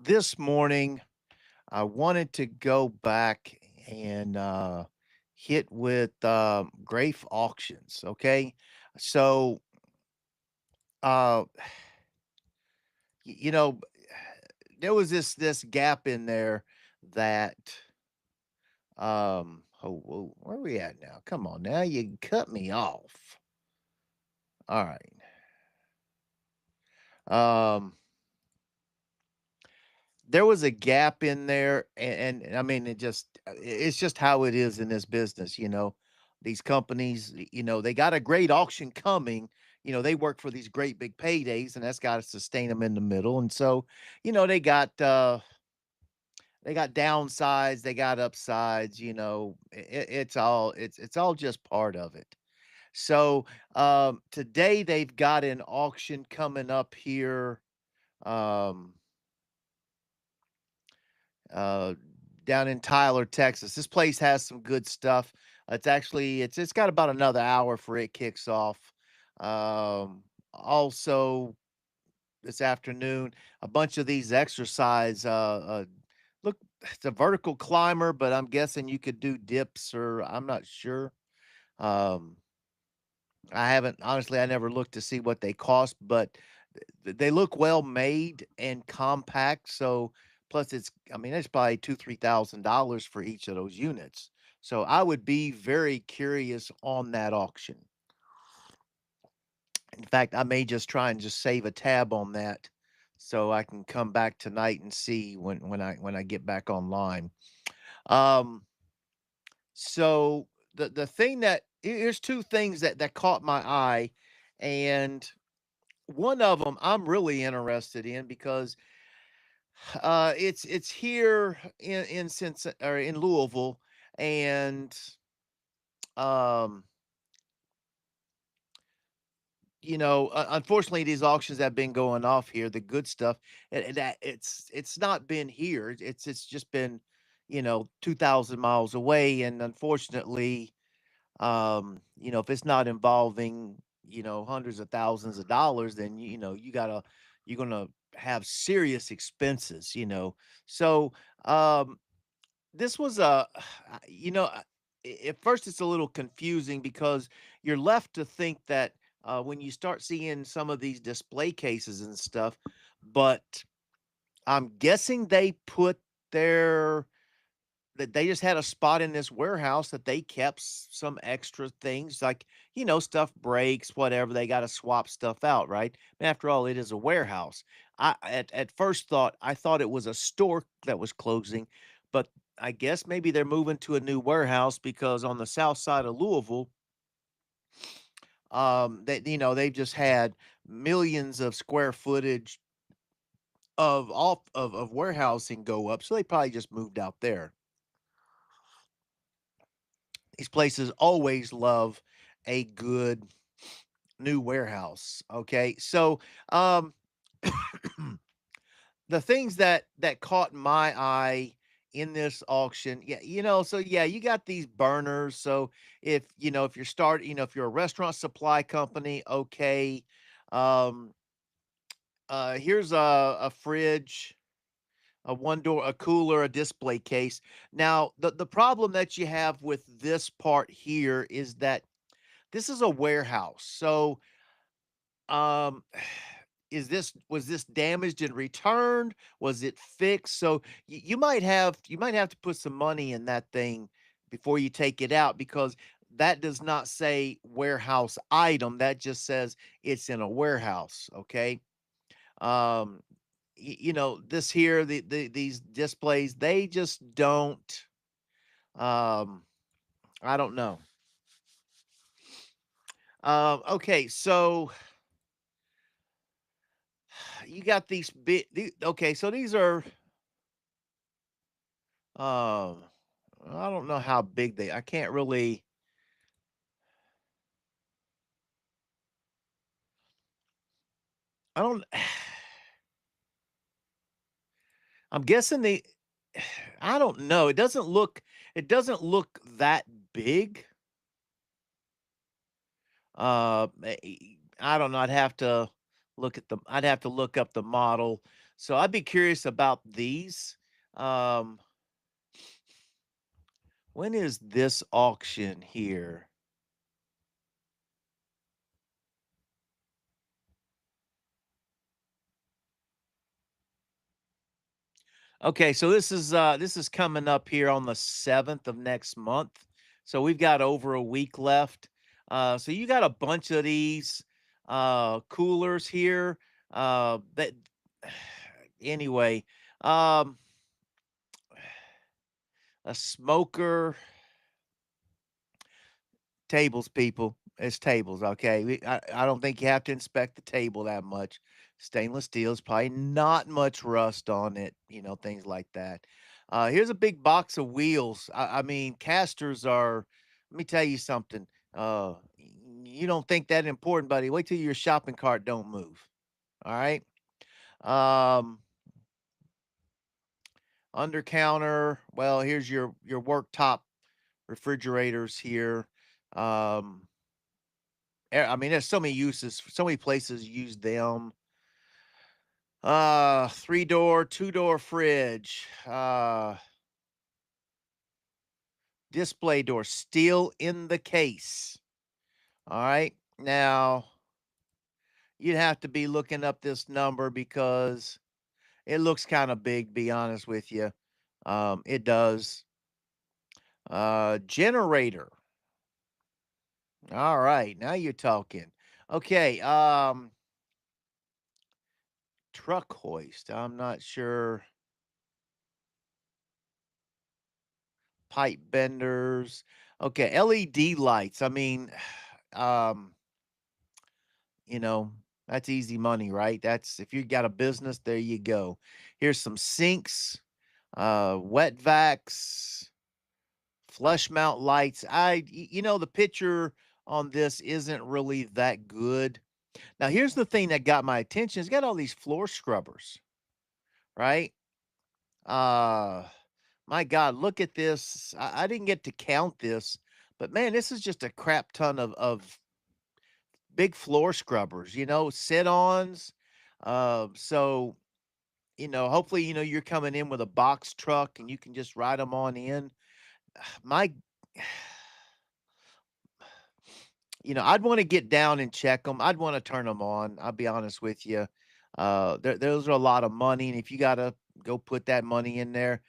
This morning, I wanted to go back and hit with Grafe auctions. Okay, so uh, you know, there was this gap in there that where are we at now? Come on, now you cut me off. All right. Um, there was a gap in there, and I mean, it's just how it is in this business, you know. These companies, they got a great auction coming. They work for these great big paydays, and that's got to sustain them in the middle. And so, they got downsides, they got upsides. It's all just part of it. So today they've got an auction coming up here. Um, uh, Down in Tyler, Texas. This place has some good stuff. It's got about another hour for it kicks off. Also this afternoon, a bunch of these exercise look it's a vertical climber, but I'm guessing you could do dips or I'm not sure. Um I haven't honestly I never looked to see what they cost, but they look well made and compact. So plus I mean, it's probably $2,000 to $3,000 for each of those units. So I would be very curious on that auction. In fact, I may just try and just save a tab on that so I can come back tonight and see when I get back online. Um so the thing here's two things that caught my eye, and one of them I'm really interested in because it's here in or in Louisville, and um, unfortunately, these auctions have been going off here. The good stuff, and that it's not been here. It's just been, 2,000 miles away, and unfortunately, if it's not involving, hundreds of thousands of dollars, then you're gonna have serious expenses. So um this was a at first it's a little confusing because you're left to think that when you start seeing some of these display cases and stuff, but I'm guessing they put their that they just had a spot in this warehouse that they kept some extra things like, stuff breaks, whatever. They got to swap stuff out, right? After all, it is a warehouse. At first thought, I thought it was a store that was closing, but I guess maybe they're moving to a new warehouse because on the south side of Louisville, they've just had millions of square footage of warehousing go up, so they probably just moved out there. These places always love a good new warehouse. Okay. So, um, the things that caught my eye in this auction, yeah, so yeah, you got these burners. So if you're if you're a restaurant supply company, okay. Um, Here's a fridge, a one door, a cooler, a display case. Now, the problem that you have with this part here is that this is a warehouse. So, um, was this damaged and returned? Was it fixed? So you might have to put some money in that thing before you take it out because that does not say warehouse item. That just says it's in a warehouse. Okay. Um, this here, these displays, they just don't. Um, I don't know. Okay, so you got these big. Okay, so these are. Um, I don't know how big they. I can't really. I don't. I'm guessing the. I don't know. It doesn't look. It doesn't look that big. I don't know. I'd have to I'd have to look up the model. So I'd be curious about these. Um, when is this auction here? Okay, so this is coming up here on the 7th of next month. So we've got over a week left. So you got a bunch of these coolers here. That anyway, um a smoker. Tables, people. It's tables, okay? I don't think you have to inspect the table that much. Stainless steel is probably not much rust on it, things like that. Here's a big box of wheels. I mean, casters are, let me tell you something. You don't think that important, buddy. Wait till your shopping cart don't move. All right. Um, Under counter. Well, here's your worktop refrigerators here. Um, I mean, there's so many uses, so many places use them. 3-door, two-door fridge, display door, still in the case. All right. Now, you'd have to be looking up this number because it looks kind of big, be honest with you. It does. Generator. All right, now you're talking. Okay, truck hoist. I'm not sure. Pipe benders. Okay, LED lights. I mean, um, you know, that's easy money, right? That's if you got a business, there you go. Here's some sinks, wet vacs, flush mount lights. The picture on this isn't really that good. Now, here's the thing that got my attention. It's got all these floor scrubbers, right? Uh My God, look at this. I didn't get to count this, but man, this is just a crap ton of big floor scrubbers, sit-ons. So, hopefully, you're coming in with a box truck and you can just ride them on in. My I'd wanna get down and check them. 'em. I'd wanna turn them on, I'll be honest with you. Those are a lot of money, and if you gotta go put that money in there.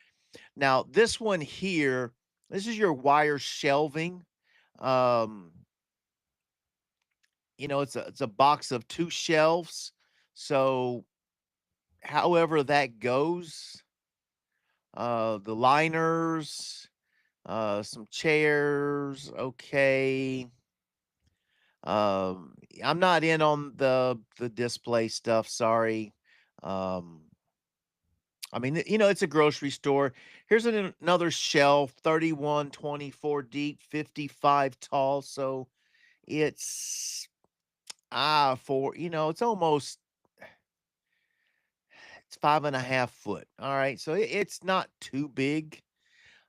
Now, this one here, this is your wire shelving. Um, it's a box of 2 shelves. So, however that goes, the liners, some chairs, okay. I'm not in on the display stuff, sorry. Um, I mean, it's a grocery store. Here's another shelf, 31, 24 deep, 55 tall. So it's for it's almost it's 5.5 foot. All right, so it's not too big.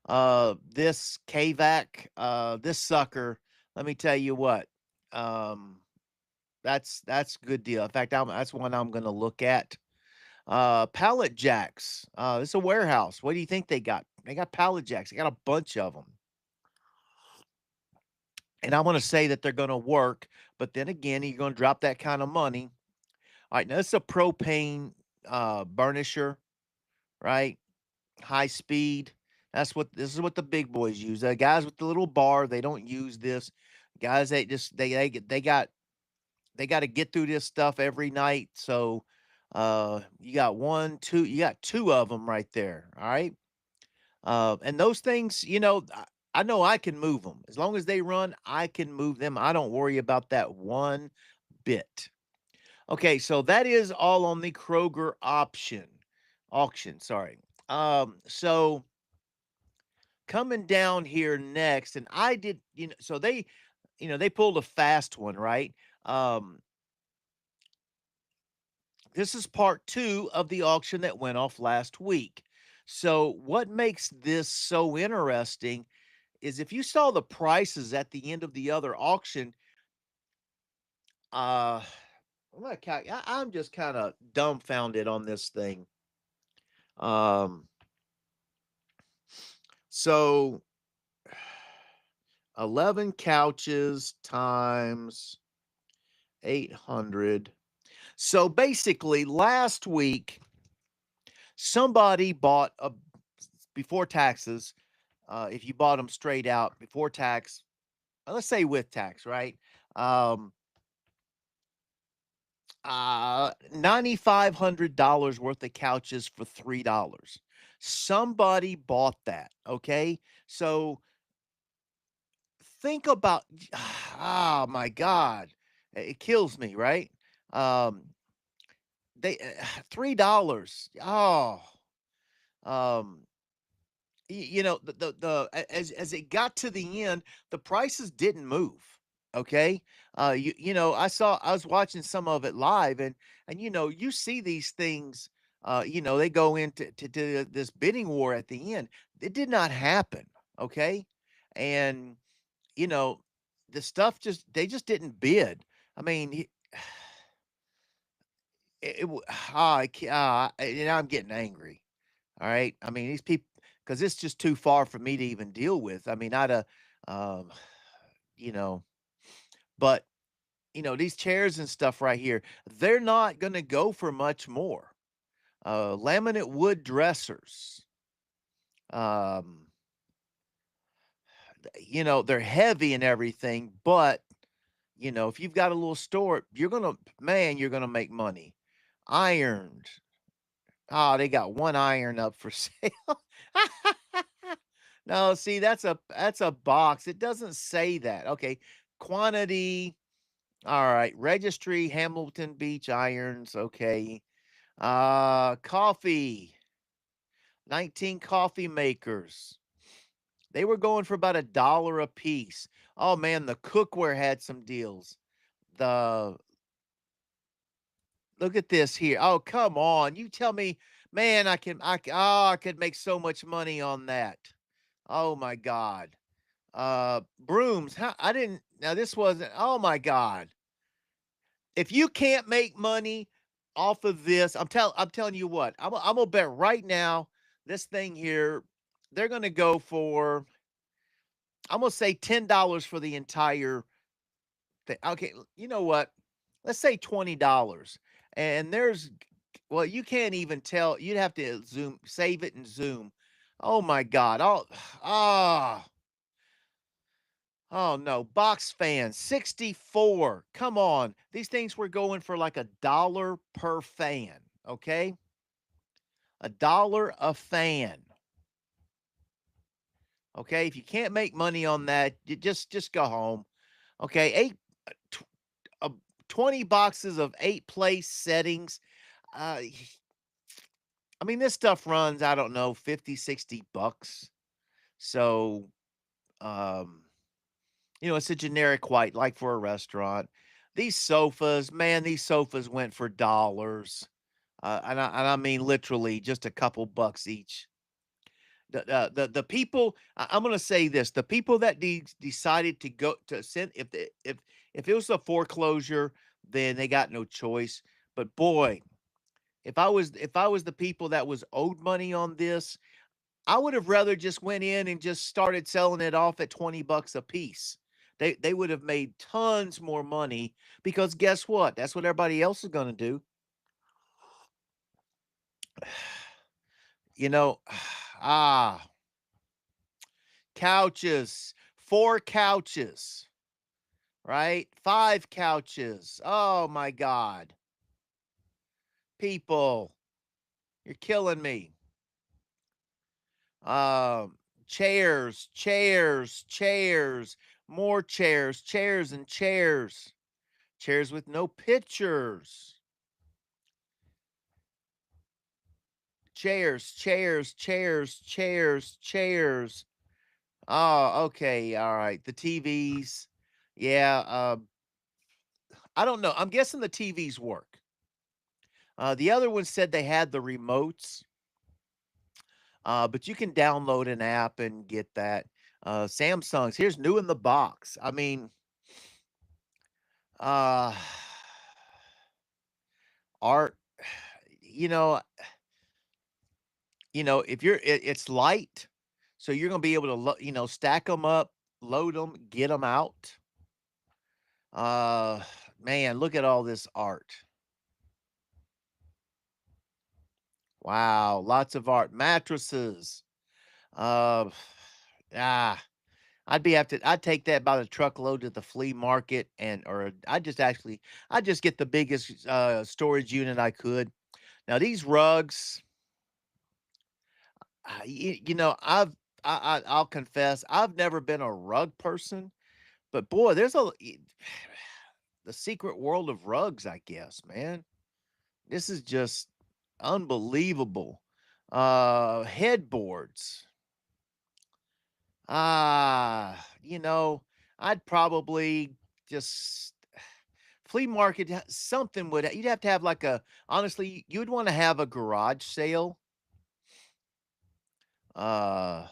This KVAC, this sucker. Let me tell you what. Um, that's a good deal. In fact, that's one I'm going to look at. Pallet jacks. It's a warehouse. What do you think they got? They got pallet jacks. They got a bunch of them. And I want to say that they're going to work, but then again, you're going to drop that kind of money. All right, now it's a propane burnisher, right? High speed. This is what the big boys use. The guys with the little bar, they don't use this. Guys, they got to get through this stuff every night. So you got one, two, you got two of them right there. All right. And those things, I know I can move them. As long as they run, I can move them. I don't worry about that one bit. Okay, so that is all on the Kroger auction, sorry. So coming down here next, and I did, so they pulled a fast one, right? Um, this is part 2 of the auction that went off last week. So what makes this so interesting is if you saw the prices at the end of the other auction, uh I'm just kind of dumbfounded on this thing. Um, so 11 couches times 800. So basically, last week somebody bought a before taxes. If you bought them straight out before tax, let's say with tax, right? Um, $9,500 worth of couches for $3. Somebody bought that. Okay, so think about. Oh my God, it kills me, right? Um, they $3. Oh, um, as it got to the end, the prices didn't move. Okay, I was watching some of it live, and you see these things. They go into this bidding war at the end. It did not happen. Okay, and you know the stuff just they just didn't bid. I mean, it, w- I, ca- and I'm getting angry. All right. I mean, these people, because it's just too far for me to even deal with. I mean, um, you know, but, these chairs and stuff right here, they're not going to go for much more. Laminate wood dressers, um, they're heavy and everything, but, if you've got a little store, you're going to make money. Ironed. Oh, they got one iron up for sale. No, see, that's a box. It doesn't say that. Okay. Quantity. All right. Registry, Hamilton Beach irons. Okay. Coffee. 19 coffee makers. They were going for about $1 a piece. Oh man, the cookware had some deals. The Look at this here. Oh, come on. You tell me, man, I could make so much money on that. Oh my God. Brooms. How I didn't now this wasn't oh my God. If you can't make money off of this, I'm telling you what, I'm gonna bet right now this thing here, they're gonna go for I'm gonna say $10 for the entire thing. Okay, you know what? Let's say $20. And well, you can't even tell. You'd have to zoom, save it and zoom. Oh my God. Ah. Oh no, box fans, 64. Come on. These things were going for like $1 per fan, okay? $1 a fan. Okay? If you can't make money on that, you just go home. Okay? Tw- uh, 20 boxes of 8 place settings. Uh I mean this stuff runs, I don't know, 50, $60. So, um it's a generic white, like for a restaurant. These sofas went for dollars. And I mean literally just a couple bucks each. The people, I'm gonna say this: the people that decided to go to send if it was a foreclosure, then they got no choice. But boy, if I was the people that was owed money on this, I would have rather just went in and just started selling it off at 20 bucks a piece. They would have made tons more money because guess what? That's what everybody else is going to do. You know, ah, couches, 4 couches, right? 5 couches. Oh my god. People, you're killing me. Um chairs, more chairs and chairs. Chairs with no pictures. Chairs. Oh, okay, all right. The TVs. Yeah, I don't know. I'm guessing the TVs work. The other one said they had the remotes, but you can download an app and get that. Samsung's here's new in the box. I mean, uh art, you know, if it's light, so you're gonna be able to stack them up, load them, get them out. Uh, Man, look at all this art. Wow, lots of art. Mattresses. Uh, ah, I'd take that by the truckload to the flea market, or I'd just get the biggest storage unit I could. Now these rugs, I'll confess, I've never been a rug person, but boy, the secret world of rugs, I guess, man. This is just unbelievable. Headboards. You know, I'd probably just flea market, something you'd have to have like honestly, you'd want to have a garage sale. Uh,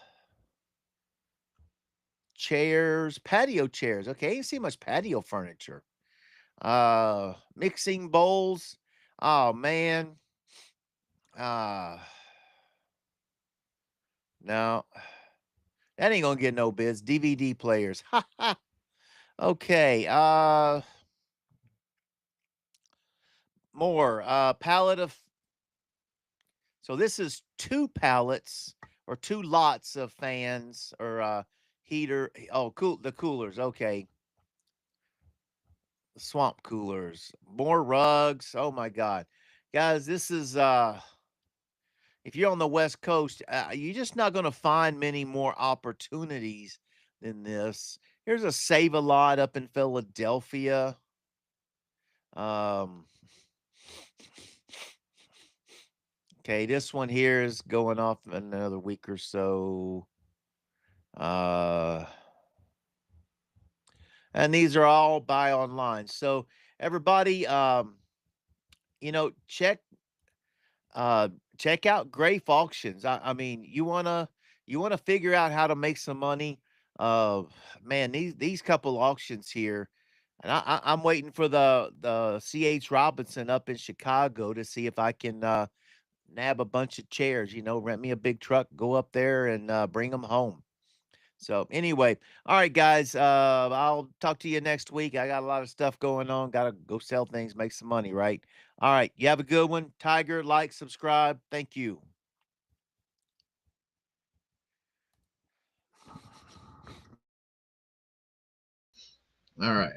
Chairs, patio chairs. Okay, I ain't see much patio furniture. Mixing bowls. Oh man. Uh no, that ain't gonna get no bids. DVD players. Ha ha. Okay. More. Pallet of. So this is two pallets or two lots of fans or heater. Oh, the coolers. Okay. The swamp coolers. More rugs. Oh my god. Guys, this is if you're on the West Coast, you're just not going to find many more opportunities than this. Here's a Save a Lot up in Philadelphia. Um, okay, this one here is going off in another week or so. Uh, and these are all buy online. So everybody, check uh check out Grafe Auctions. I mean, you wanna figure out how to make some money. Uh Man, these couple auctions here, and I'm waiting for the CH Robinson up in Chicago to see if I can nab a bunch of chairs, rent me a big truck, go up there and bring them home. So anyway, all right, guys. I'll talk to you next week. I got a lot of stuff going on. Got to go sell things, make some money, right? All right. You have a good one. Tiger, like, subscribe. Thank you. All right.